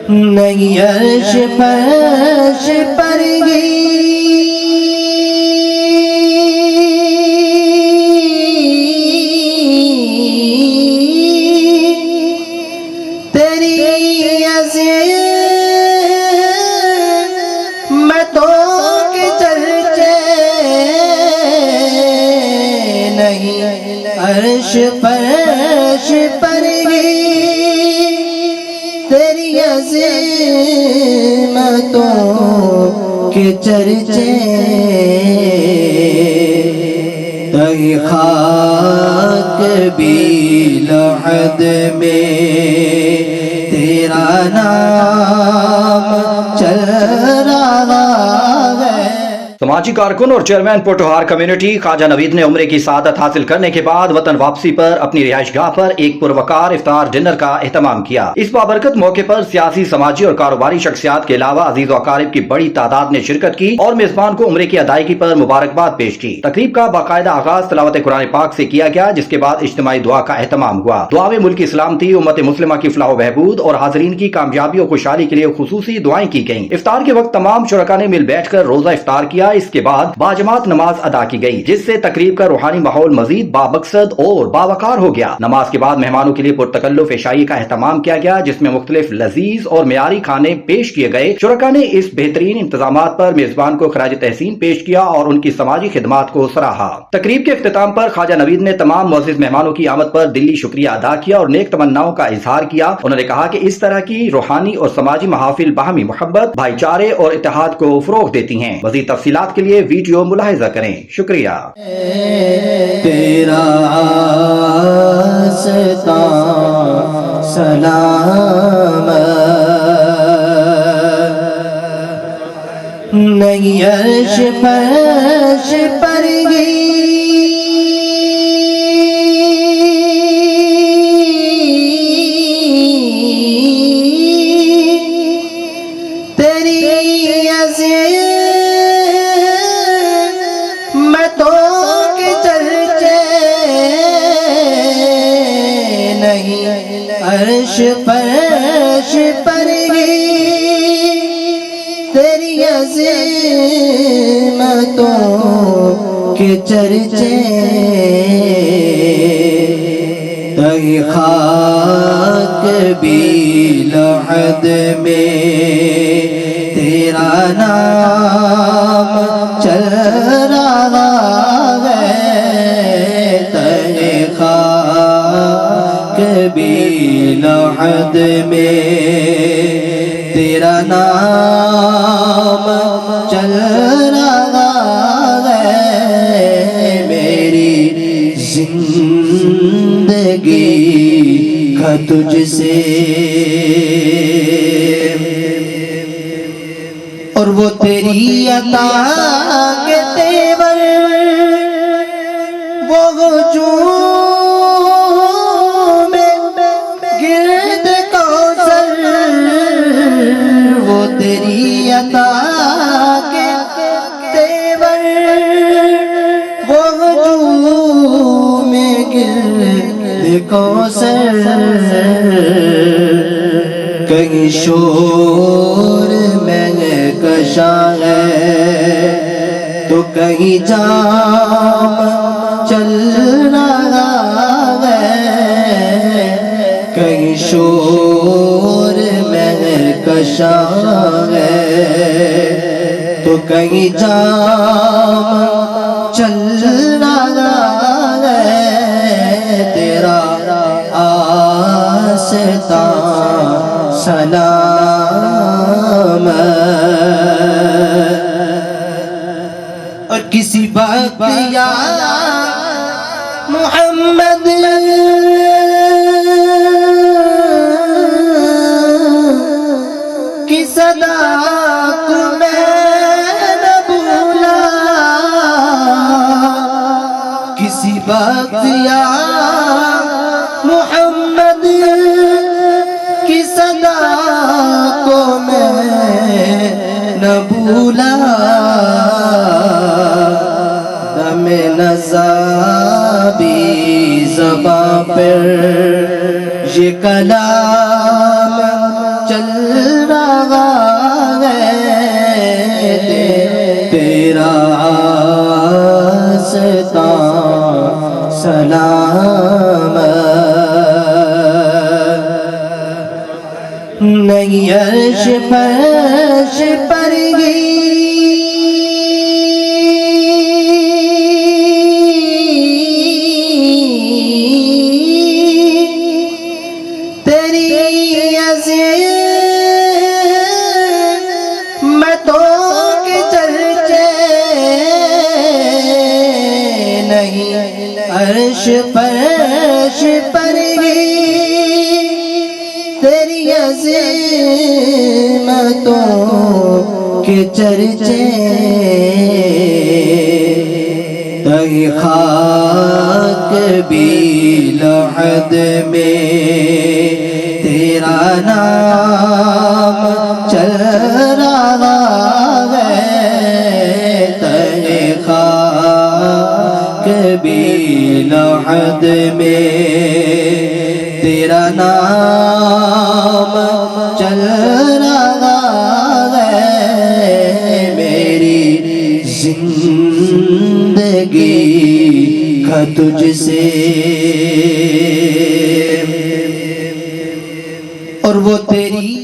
نہیں عرش فرش پر گئی تیری عظمتوں کے چرچے نہیں عرش فرش پر گئی تیری عظمتوں کے چرچے تہی خاک بھی لحد میں تیرا نام چل رہا ہے۔ سماجی کارکن اور چیئرمین پوٹوہار کمیونٹی خواجہ نوید نے عمرے کی سعادت حاصل کرنے کے بعد وطن واپسی پر اپنی رہائش گاہ پر ایک پروقار افطار ڈنر کا اہتمام کیا۔ اس بابرکت موقع پر سیاسی، سماجی اور کاروباری شخصیات کے علاوہ عزیز و اقارب کی بڑی تعداد نے شرکت کی اور میزبان کو عمرے کی ادائیگی پر مبارکباد پیش کی۔ تقریب کا باقاعدہ آغاز تلاوت قرآن پاک سے کیا گیا، جس کے بعد اجتماعی دعا کا اہتمام ہوا۔ دعا میں ملک کی سلامتی، امت مسلمہ کی فلاح و بہبود اور حاضرین کی کامیابی و خوشحالی کے لیے خصوصی دعائیں کی گئیں۔ افطار کے وقت تمام شرکاء نے مل بیٹھ کر روزہ افطار کیا۔ اس کے بعد باجماعت نماز ادا کی گئی، جس سے تقریب کا روحانی ماحول مزید بامقصد اور باوقار ہو گیا۔ نماز کے بعد مہمانوں کے لیے پرتکلف عشائی کا اہتمام کیا گیا، جس میں مختلف لذیذ اور معیاری کھانے پیش کیے گئے۔ شرکاء نے اس بہترین انتظامات پر میزبان کو خراج تحسین پیش کیا اور ان کی سماجی خدمات کو سراہا۔ تقریب کے اختتام پر خواجہ نوید نے تمام معزز مہمانوں کی آمد پر دلی شکریہ ادا کیا اور نیک تمناؤں کا اظہار کیا۔ انہوں نے کہا کہ اس طرح کی روحانی اور سماجی محافل باہمی محبت، بھائی چارے اور اتحاد کو فروغ دیتی ہیں۔ مزید تفصیلات کے لیے ویڈیو ملاحظہ کریں۔ شکریہ۔ تیرا آستاں سلامت نہیں عرش فرش پر گئی تیری عظمتوں کے چرچے نہیں عرش فرش پر گئی تیری عظمتوں کے چرچے تہی خاک بھی لحد میں تیرا نام چل رہا ہے۔ تہی خاک بھی لحد میں تیرا نام چل رہا ہے۔ میری زندگی کا تجھ سے اور وہ تیری عطا کے تیور وہ ہجوم گرد کوثر وہ تیری عطا کے تیور وہ ہجوم گرد کوثر کہیں شور میں کشا ہے تو کہیں جام چل رہا ہے کہیں شور میں کشا ہے تو کہیں جام چل رہا ہے تیرا آستاں سلام اور کسی بات یا محمد کی صدا کو میں نہ بھولا کسی بات یا محمد کی صدا کو میں نہ بھولا دم نزا بھی زباں پر یہ کلام چل نہیں عرش فرش پر تیری عظمتوں کے چرچے نہیں عرش فرش پر تیری عظمتوں کے چرچے تہی خاک بھی لحد میں تیرا نام چل رہا ہے تہی خاک بھی لحد میں تیرا نام چل رہا ہے میری زندگی کا تجھ سے اور وہ تیری